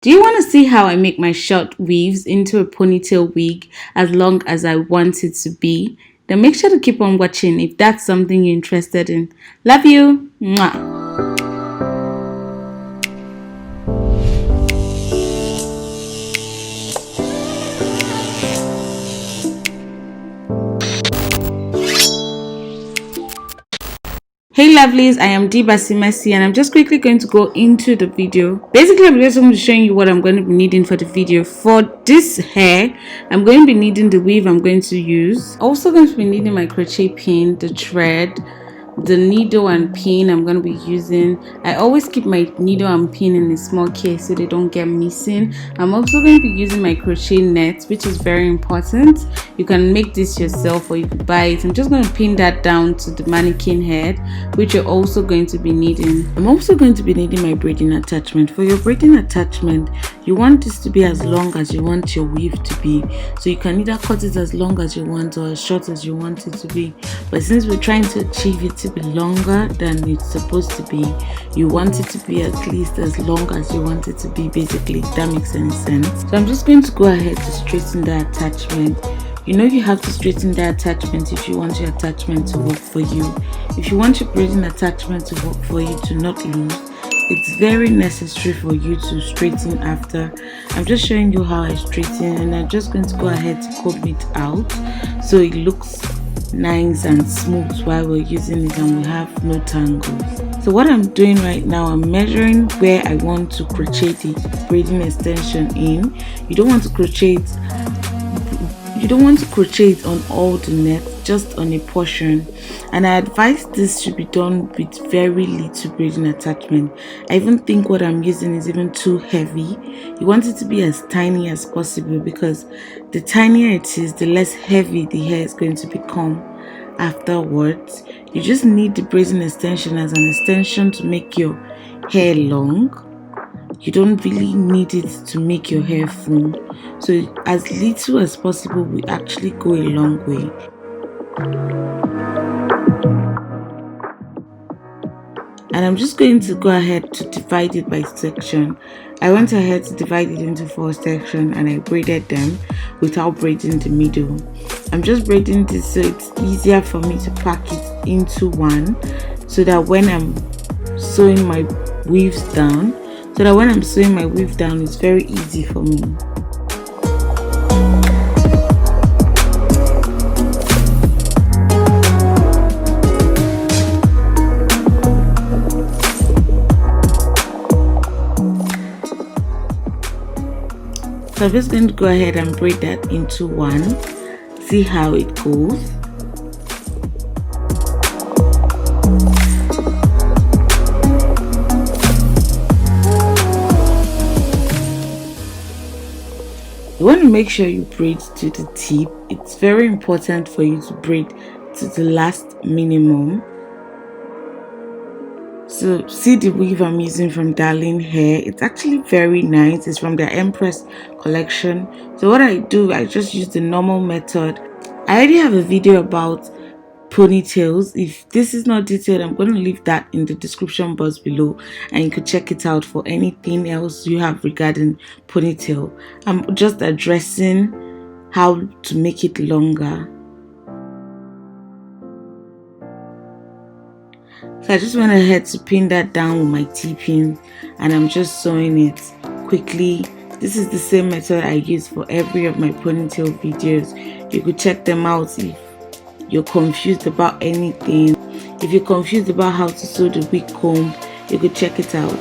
Do you want to see how I make my short weaves into a ponytail wig as long as I want it to be? Then make sure to keep on watching if that's something you're interested in. Love you! Mwah. Hey lovelies, I am Messi and I'm just quickly going to go into the video. Basically, I'm just going to be showing you what I'm going to be needing for the video. For this hair, I'm going to be needing the weave I'm going to use. Also going to be needing my crochet pin, the thread, the needle and pin I'm going to be using. I always keep my needle and pin in a small case so they don't get missing. I'm also going to be using my crochet net, which is very important. You can make this yourself or you could buy it. I'm just going to pin that down to the mannequin head, which you're also going to be needing. I'm also going to be needing my braiding attachment. For your braiding attachment, you want this to be as long as you want your weave to be, so you can either cut it as long as you want or as short as you want it to be. But since we're trying to achieve it to be longer than it's supposed to be, you want it to be at least as long as you want it to be, basically, if that makes any sense. So I'm just going to go ahead to straighten the attachment. You know you have to straighten the attachment if you want your attachment to work for you. If you want your braiding attachment to work for you, to not lose, it's very necessary for you to straighten after. I'm just showing you how I straighten, and I'm just going to go ahead to comb it out so it looks nice and smooth while we're using it and we have no tangles. So what I'm doing right now, I'm measuring where I want to crochet the braiding extension in. You don't want to crochet it on all the net, just on a portion. And I advise this should be done with very little braiding attachment. I even think what I'm using is even too heavy. You want it to be as tiny as possible, because the tinier it is, the less heavy the hair is going to become afterwards. You just need the braiding extension as an extension to make your hair long. You don't really need it to make your hair full. So as little as possible will actually go a long way. And I'm just going to go ahead to divide it by section. I went ahead to divide it into 4 sections and I braided them without braiding the middle. I'm just braiding this so it's easier for me to pack it into one, so that when I'm sewing my weaves down, it's very easy for me. So I'm just going to go ahead and braid that into one, see how it goes. You want to make sure you braid to the tip. It's very important for you to braid to the last minimum. So see the weave I'm using from Darling Hair. It's actually very nice. It's from their Empress collection. So what I do, I just use the normal method. I already have a video about ponytails. If this is not detailed, I'm going to leave that in the description box below, and you could check it out for anything else you have regarding ponytail. I'm just addressing how to make it longer. So I just went ahead to pin that down with my T-pin, and I'm just sewing it quickly. This is the same method I use for every of my ponytail videos. You could check them out if you're confused about anything. If you're confused about how to sew the wig comb, you could check it out.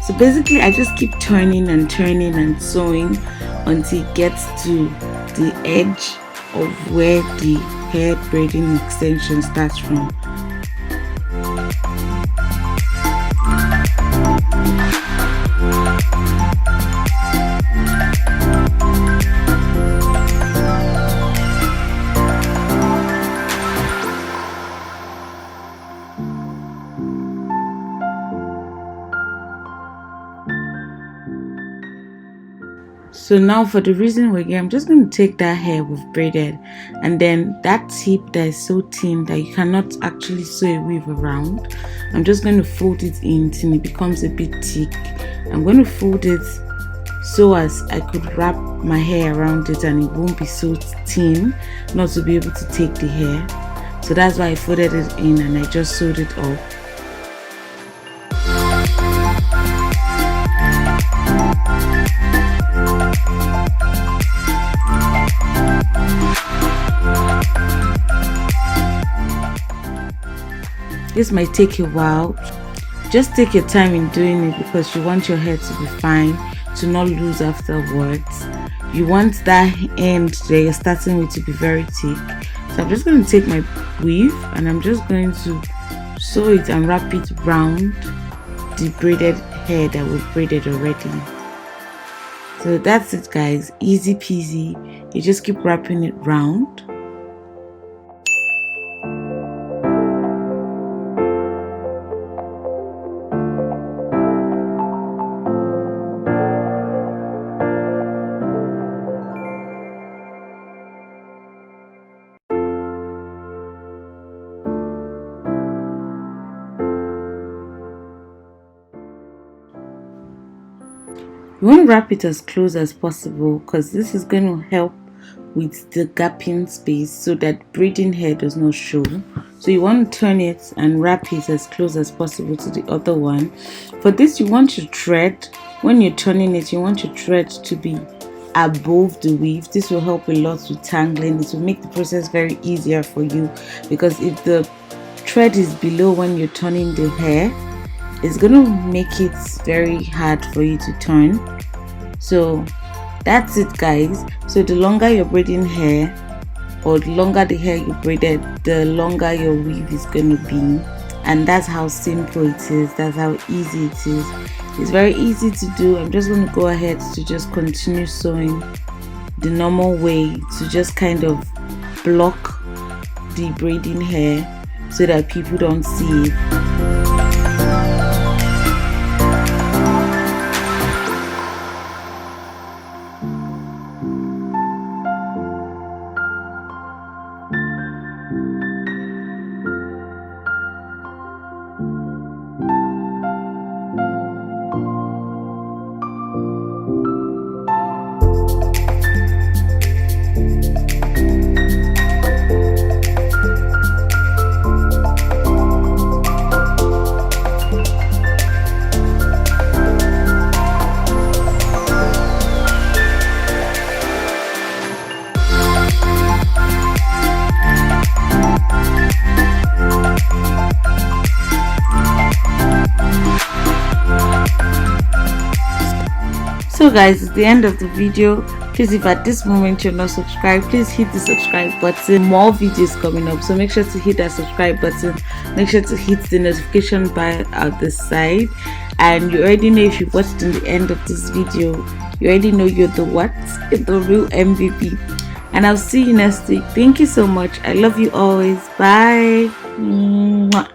So basically, I just keep turning and turning and sewing until it gets to the edge of where the hair braiding extension starts from. So now for the reason we're here, I'm just going to take that hair we've braided, and then that tip that is so thin that you cannot actually sew a weave around, I'm just going to fold it in till it becomes a bit thick. I'm going to fold it so as I could wrap my hair around it and it won't be so thin not to be able to take the hair. So that's why I folded it in and I just sewed it up. This might take a while. Just take your time in doing it because you want your hair to be fine, to not lose afterwards. You want that end that you're starting with to be very thick. So I'm just going to take my weave and I'm just going to sew it and wrap it around the braided hair that we've braided already. So that's it, guys. Easy peasy. You just keep wrapping it round. You want to wrap it as close as possible because this is going to help with the gapping space so that braiding hair does not show. So you want to turn it and wrap it as close as possible to the other one. For this, you want your thread, when you're turning it, you want your thread to be above the weave. This will help a lot with tangling. It will make the process very easier for you, because if the thread is below when you're turning the hair, it's going to make it very hard for you to turn. So that's it, guys. So the longer you're braiding hair, or the longer the hair you braided, the longer your weave is going to be. And that's how simple it is. That's how easy it is. It's very easy to do. I'm just going to go ahead to just continue sewing the normal way to just kind of block the braiding hair so that people don't see it. So guys, it's the end of the video. Please, if at this moment you're not subscribed, please hit the subscribe button. More videos coming up, so make sure to hit that subscribe button. Make sure to hit the notification bell at the side. And you already know, if you've watched in the end of this video, you already know you're the what? You're the real MVP. And I'll see you next week. Thank you so much. I love you always. Bye. Mwah.